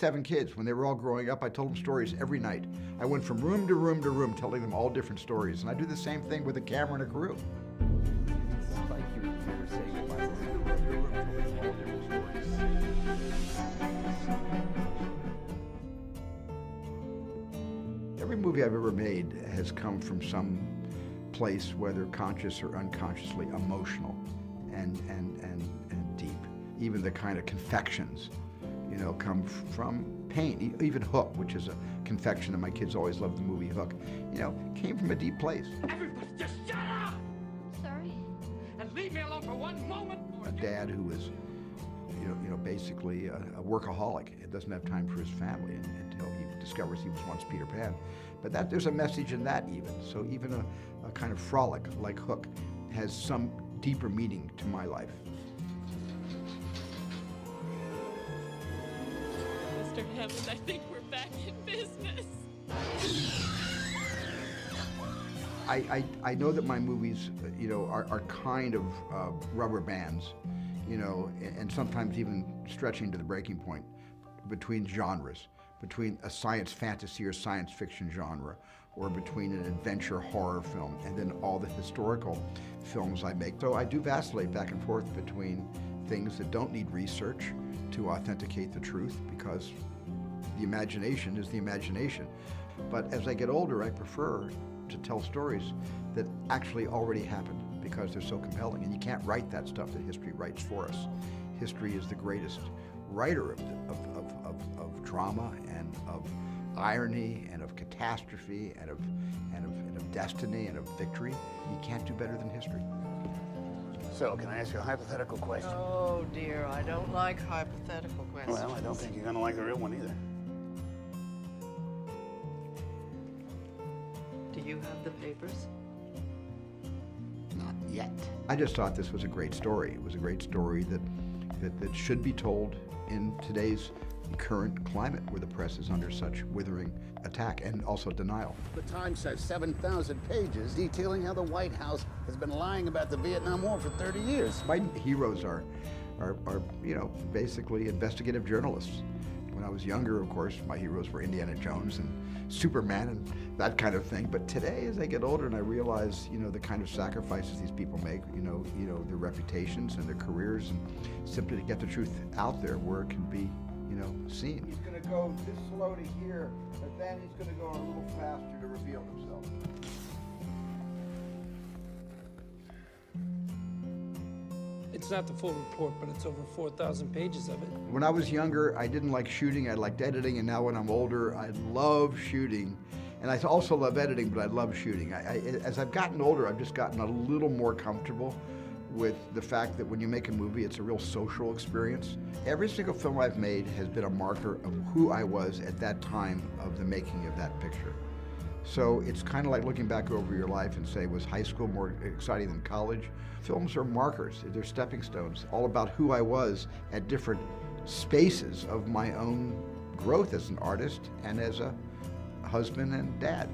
7 kids. When they were all growing up, I told them stories every night. I went from room to room to room, telling them all different stories. And I do the same thing with a camera and a crew. It's like you're saying goodbye. Every movie I've ever made has come from some place, whether conscious or unconsciously, emotional and deep. Even the kind of confections, come from pain. Even Hook, which is a confection, and my kids always loved the movie Hook, came from a deep place. Everybody just shut up! Sorry? And leave me alone for one moment! A dad who was, basically a workaholic. It doesn't have time for his family until he discovers he was once Peter Pan. But there's a message in that even. So even a kind of frolic like Hook has some deeper meaning to my life. Mr. Hammond, I think we're back in business. I know that my movies, are kind of rubber bands, and sometimes even stretching to the breaking point between genres, between a science fantasy or science fiction genre, or between an adventure horror film, and then all the historical films I make. So I do vacillate back and forth between things that don't need research to authenticate the truth, because the imagination is the imagination. But as I get older, I prefer to tell stories that actually already happened, because they're so compelling. And you can't write that stuff that history writes for us. History is the greatest writer of drama and of irony and of catastrophe and of destiny and of victory. You can't do better than history. So, can I ask you a hypothetical question? Oh dear, I don't like hypothetical questions. Well, I don't think you're gonna like the real one either. Do you have the papers? Not yet. I just thought this was a great story. It was a great story that should be told in today's current climate, where the press is under such withering attack and also denial. The Times has 7,000 pages detailing how the White House has been lying about the Vietnam War for 30 years. My heroes are basically investigative journalists. When I was younger, of course, my heroes were Indiana Jones and Superman and that kind of thing. But today, as I get older and I realize, the kind of sacrifices these people make, their reputations and their careers, and simply to get the truth out there where it can be, seen. He's going to go this slow to here, but then he's going to go a little faster to reveal himself. It's not the full report, but it's over 4,000 pages of it. When I was younger, I didn't like shooting, I liked editing, and now when I'm older, I love shooting. And I also love editing, but I love shooting. As I've gotten older, I've just gotten a little more comfortable with the fact that when you make a movie, it's a real social experience. Every single film I've made has been a marker of who I was at that time of the making of that picture. So it's kind of like looking back over your life and say, was high school more exciting than college? Films are markers, they're stepping stones, all about who I was at different spaces of my own growth as an artist and as a husband and dad.